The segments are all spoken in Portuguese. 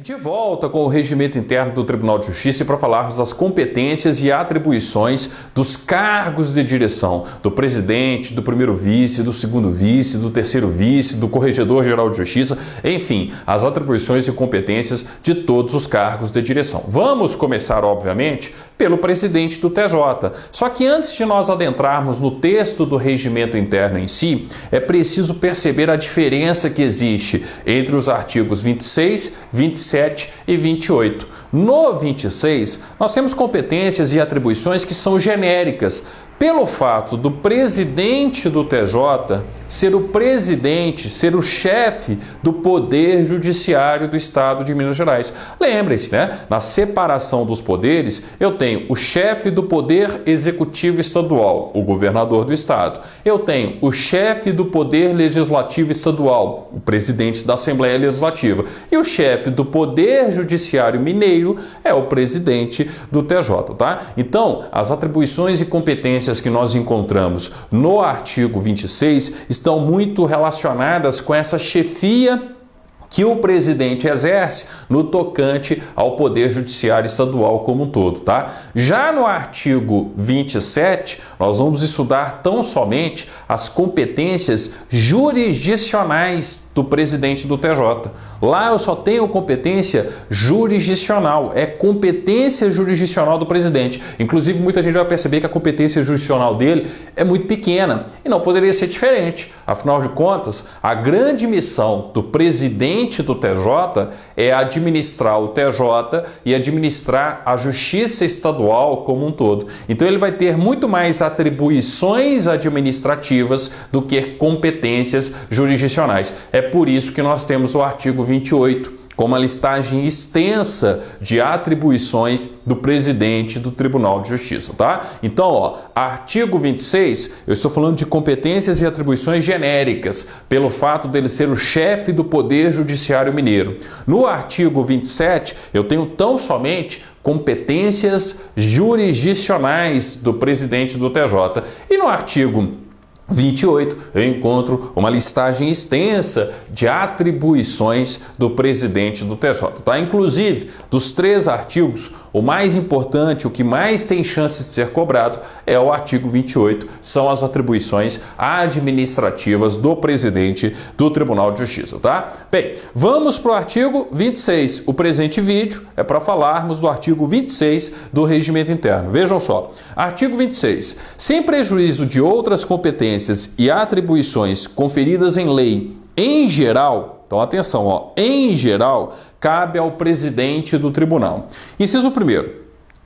De volta com o regimento interno do Tribunal de Justiça para falarmos das competências e atribuições dos cargos de direção do presidente, do primeiro vice, do segundo vice, do terceiro vice, do corregedor-geral de justiça, enfim, as atribuições e competências de todos os cargos de direção. Vamos começar, obviamente, pelo presidente do TJ. Só que antes de nós adentrarmos no texto do regimento interno em si, é preciso perceber a diferença que existe entre os artigos 26, 27 e 28. No 26, nós temos competências e atribuições que são genéricas, pelo fato do presidente do TJ ser o presidente, ser o chefe do Poder Judiciário do Estado de Minas Gerais. Lembrem-se, né? Na separação dos poderes, eu tenho o chefe do Poder Executivo Estadual, o governador do Estado. Eu tenho o chefe do Poder Legislativo Estadual, o presidente da Assembleia Legislativa. E o chefe do Poder Judiciário Mineiro é o presidente do TJ, tá? Então, as atribuições e competências que nós encontramos no artigo 26 estão muito relacionadas com essa chefia que o presidente exerce no tocante ao Poder Judiciário Estadual como um todo, tá? Já no artigo 27, nós vamos estudar tão somente as competências jurisdicionais do presidente do TJ. Lá eu só tenho competência jurisdicional, é competência jurisdicional do presidente. Inclusive, muita gente vai perceber que a competência jurisdicional dele é muito pequena e não poderia ser diferente. Afinal de contas, a grande missão do presidente do TJ é administrar o TJ e administrar a justiça estadual como um todo. Então ele vai ter muito mais atribuições administrativas do que competências jurisdicionais. É por isso que nós temos o artigo 28, com uma listagem extensa de atribuições do presidente do Tribunal de Justiça, tá? Então, ó, artigo 26, eu estou falando de competências e atribuições genéricas, pelo fato dele ser o chefe do Poder Judiciário Mineiro. No artigo 27, eu tenho tão somente competências jurisdicionais do presidente do TJ. E no artigo 28, eu encontro uma listagem extensa de atribuições do presidente do TJ, tá? Inclusive, dos 3 artigos, o mais importante, o que mais tem chances de ser cobrado é o artigo 28, são as atribuições administrativas do presidente do Tribunal de Justiça, tá? Bem, vamos para o artigo 26. O presente vídeo é para falarmos do artigo 26 do regimento interno. Vejam só, artigo 26. Sem prejuízo de outras competências e atribuições conferidas em lei em geral, então atenção, ó, em geral, cabe ao presidente do tribunal. Inciso 1º.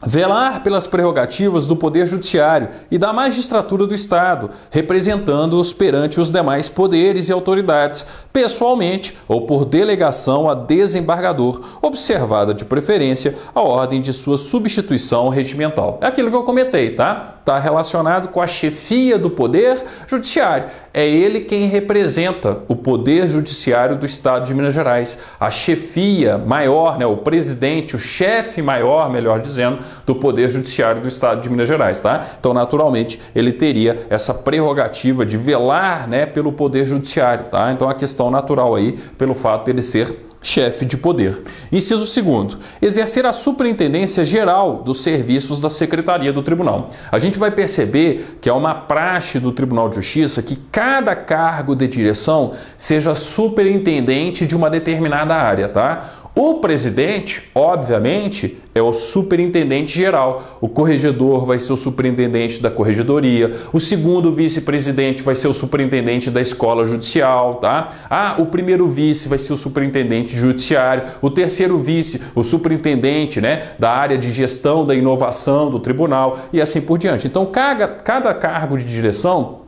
Velar pelas prerrogativas do Poder Judiciário e da magistratura do Estado, representando-os perante os demais poderes e autoridades, pessoalmente ou por delegação a desembargador, observada de preferência a ordem de sua substituição regimental. É aquilo que eu comentei, tá? Está relacionado com a chefia do Poder Judiciário. É ele quem representa o Poder Judiciário do Estado de Minas Gerais. A chefia maior, né, o presidente, o chefe maior, melhor dizendo, do Poder Judiciário do Estado de Minas Gerais, tá? Então, naturalmente, ele teria essa prerrogativa de velar, né, pelo Poder Judiciário, tá? Então, a questão natural aí, pelo fato dele ser chefe de poder. Inciso 2º. Exercer a superintendência geral dos serviços da Secretaria do Tribunal. A gente vai perceber que é uma praxe do Tribunal de Justiça que cada cargo de direção seja superintendente de uma determinada área, tá? O presidente, obviamente, é o superintendente geral. O corregedor vai ser o superintendente da corregedoria. O segundo vice-presidente vai ser o superintendente da escola judicial, tá? O primeiro vice vai ser o superintendente judiciário. O terceiro vice, o superintendente, né, da área de gestão da inovação do tribunal e assim por diante. Então, cada cargo de direção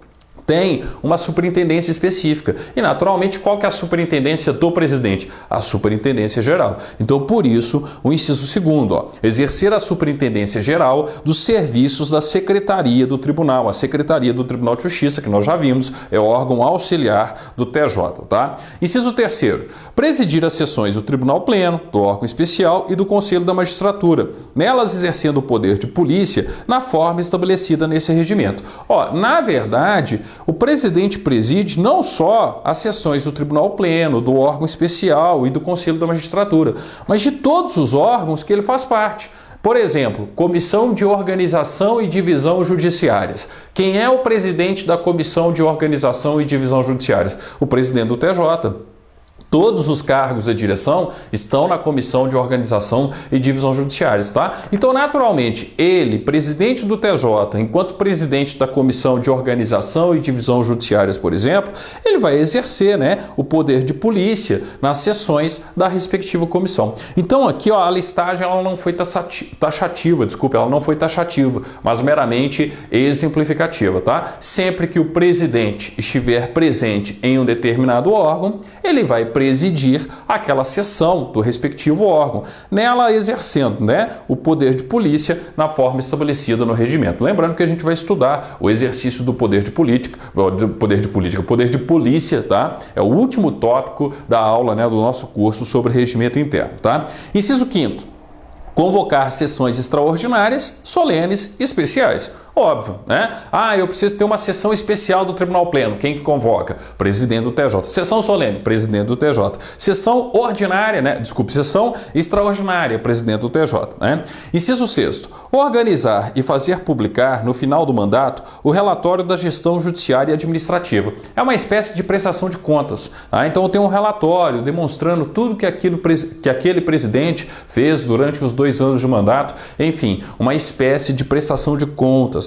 tem uma superintendência específica. E, naturalmente, qual que é a superintendência do presidente? A superintendência geral. Então, por isso, o inciso 2º, ó, exercer a superintendência geral dos serviços da Secretaria do Tribunal. A Secretaria do Tribunal de Justiça, que nós já vimos, é o órgão auxiliar do TJ, tá? Inciso 3º, presidir as sessões do Tribunal Pleno, do órgão especial e do Conselho da Magistratura, nelas exercendo o poder de polícia na forma estabelecida nesse regimento. Na verdade, o presidente preside não só as sessões do Tribunal Pleno, do órgão especial e do Conselho da Magistratura, mas de todos os órgãos que ele faz parte. Por exemplo, Comissão de Organização e Divisão Judiciárias. Quem é o presidente da Comissão de Organização e Divisão Judiciárias? O presidente do TJ. Todos os cargos da direção estão na Comissão de Organização e Divisão Judiciárias, tá? Então, naturalmente, ele, presidente do TJ, enquanto presidente da Comissão de Organização e Divisão Judiciárias, por exemplo, ele vai exercer, o poder de polícia nas sessões da respectiva comissão. Então, aqui, a listagem ela não foi taxativa, ela não foi taxativa, mas meramente exemplificativa, tá? Sempre que o presidente estiver presente em um determinado órgão, ele vai presidir aquela sessão do respectivo órgão, nela exercendo o poder de polícia na forma estabelecida no regimento. Lembrando que a gente vai estudar o exercício do poder de polícia, tá? É o último tópico da aula do nosso curso sobre regimento interno, tá? Inciso 5º. Convocar sessões extraordinárias, solenes e especiais. Óbvio, eu preciso ter uma sessão especial do Tribunal Pleno. Quem que convoca? Presidente do TJ. Sessão solene, presidente do TJ. Sessão ordinária, sessão extraordinária, presidente do TJ. Inciso 6º. Organizar e fazer publicar, no final do mandato, o relatório da gestão judiciária e administrativa. É uma espécie de prestação de contas. Então, eu tenho um relatório demonstrando tudo que aquele presidente fez durante os 2 anos de mandato. Enfim, uma espécie de prestação de contas.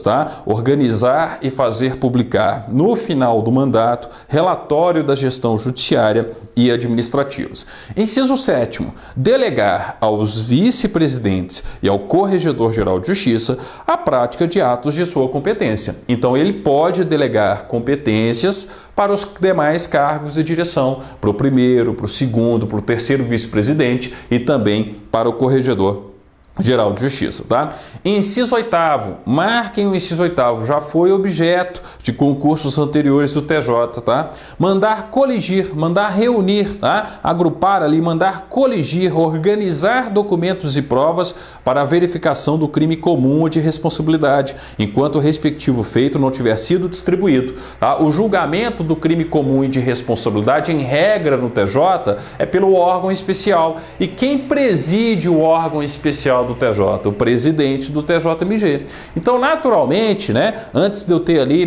Organizar e fazer publicar no final do mandato relatório da gestão judiciária e administrativas. Inciso 7º, delegar aos vice-presidentes e ao corregedor-geral de justiça a prática de atos de sua competência. Então ele pode delegar competências para os demais cargos de direção, para o primeiro, para o segundo, para o terceiro vice-presidente e também para o corregedor Geral de Justiça, tá? Inciso 8º, marquem o inciso 8º, já foi objeto de concursos anteriores do TJ, tá? Mandar coligir, mandar reunir, tá? Agrupar ali, mandar coligir, organizar documentos e provas para a verificação do crime comum ou de responsabilidade, enquanto o respectivo feito não tiver sido distribuído, tá? O julgamento do crime comum e de responsabilidade, em regra no TJ, é pelo órgão especial. E quem preside o órgão especial do TJ? O presidente do TJMG. Então, naturalmente, antes de eu ter ali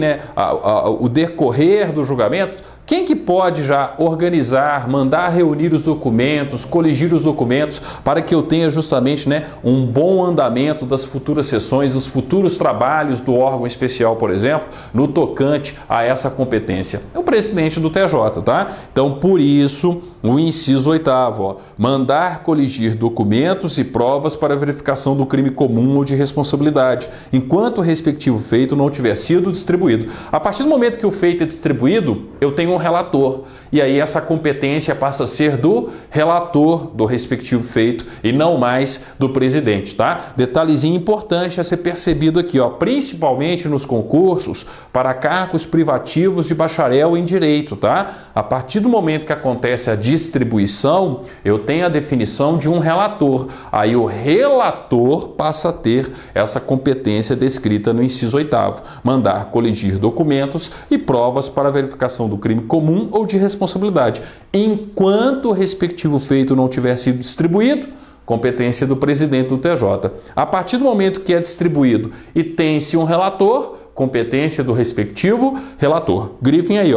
o decorrer do julgamento, quem que pode já organizar, mandar reunir os documentos, coligir os documentos para que eu tenha justamente um bom andamento das futuras sessões, dos futuros trabalhos do órgão especial, por exemplo, no tocante a essa competência? É o presidente do TJ, tá? Então, por isso, o inciso 8º, mandar coligir documentos e provas para verificação do crime comum ou de responsabilidade, enquanto o respectivo feito não tiver sido distribuído. A partir do momento que o feito é distribuído, eu tenho um relator. E aí essa competência passa a ser do relator do respectivo feito e não mais do presidente, tá? Detalhezinho importante a ser percebido aqui, principalmente nos concursos para cargos privativos de bacharel em direito, tá? A partir do momento que acontece a distribuição, eu tenho a definição de um relator. Aí o relator passa a ter essa competência descrita no inciso 8º, mandar coligir documentos e provas para verificação do crime comum ou de responsabilidade. Enquanto o respectivo feito não tiver sido distribuído, competência do presidente do TJ. A partir do momento que é distribuído e tem-se um relator, competência do respectivo relator. Grifem aí,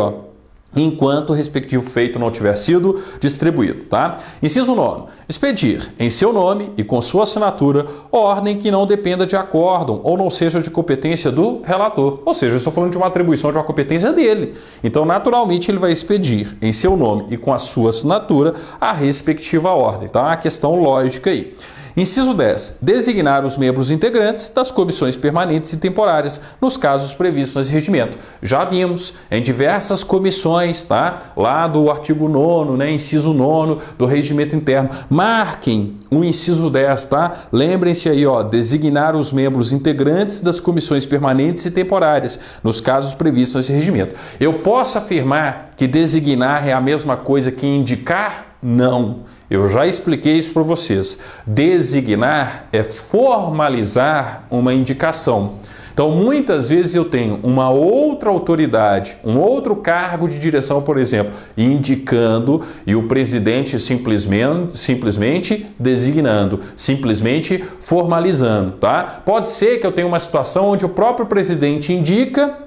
enquanto o respectivo feito não tiver sido distribuído, tá? Inciso 9. Expedir, em seu nome e com sua assinatura, ordem que não dependa de acórdão ou não seja de competência do relator. Ou seja, eu estou falando de uma atribuição de uma competência dele. Então, naturalmente, ele vai expedir, em seu nome e com a sua assinatura, a respectiva ordem, tá? Uma questão lógica aí. Inciso 10. Designar os membros integrantes das comissões permanentes e temporárias, nos casos previstos nesse regimento. Já vimos em diversas comissões, tá? Lá do artigo 9º, inciso 9º do regimento interno. Marquem o inciso 10, tá? Lembrem-se aí, designar os membros integrantes das comissões permanentes e temporárias, nos casos previstos nesse regimento. Eu posso afirmar que designar é a mesma coisa que indicar? Não. Eu já expliquei isso para vocês. Designar é formalizar uma indicação. Então, muitas vezes eu tenho uma outra autoridade, um outro cargo de direção, por exemplo, indicando e o presidente simplesmente designando, simplesmente formalizando, tá? Pode ser que eu tenha uma situação onde o próprio presidente indica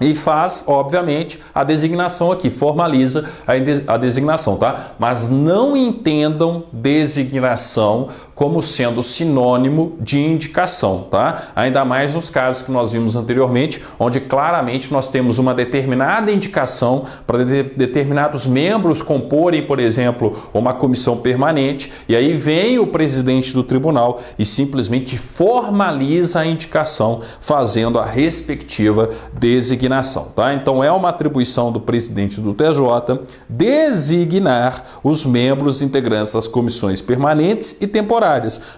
e faz, obviamente, a designação aqui, formaliza a designação, tá? Mas não entendam designação como sendo sinônimo de indicação, tá? Ainda mais nos casos que nós vimos anteriormente, onde claramente nós temos uma determinada indicação para determinados membros comporem, por exemplo, uma comissão permanente, e aí vem o presidente do tribunal e simplesmente formaliza a indicação, fazendo a respectiva designação, tá? Então é uma atribuição do presidente do TJ designar os membros integrantes das comissões permanentes e temporárias,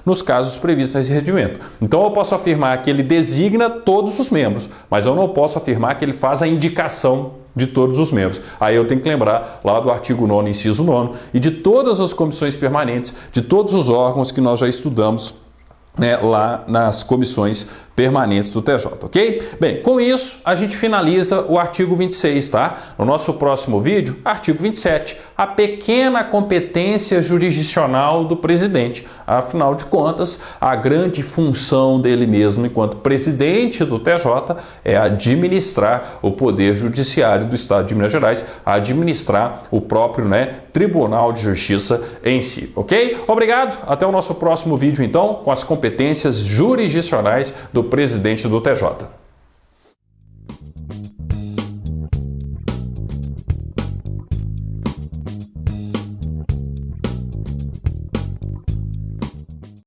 nos casos previstos nesse regimento. Então eu posso afirmar que ele designa todos os membros, mas eu não posso afirmar que ele faz a indicação de todos os membros. Aí eu tenho que lembrar lá do artigo 9º, inciso 9º, e de todas as comissões permanentes, de todos os órgãos que nós já estudamos, né, lá nas comissões permanentes do TJ, ok? Bem, com isso a gente finaliza o artigo 26, tá? No nosso próximo vídeo, artigo 27, a pequena competência jurisdicional do presidente. Afinal de contas, a grande função dele mesmo enquanto presidente do TJ é administrar o poder judiciário do Estado de Minas Gerais, administrar o próprio, né, Tribunal de Justiça em si, ok? Obrigado, até o nosso próximo vídeo então, com as competências jurisdicionais do presidente do TJ.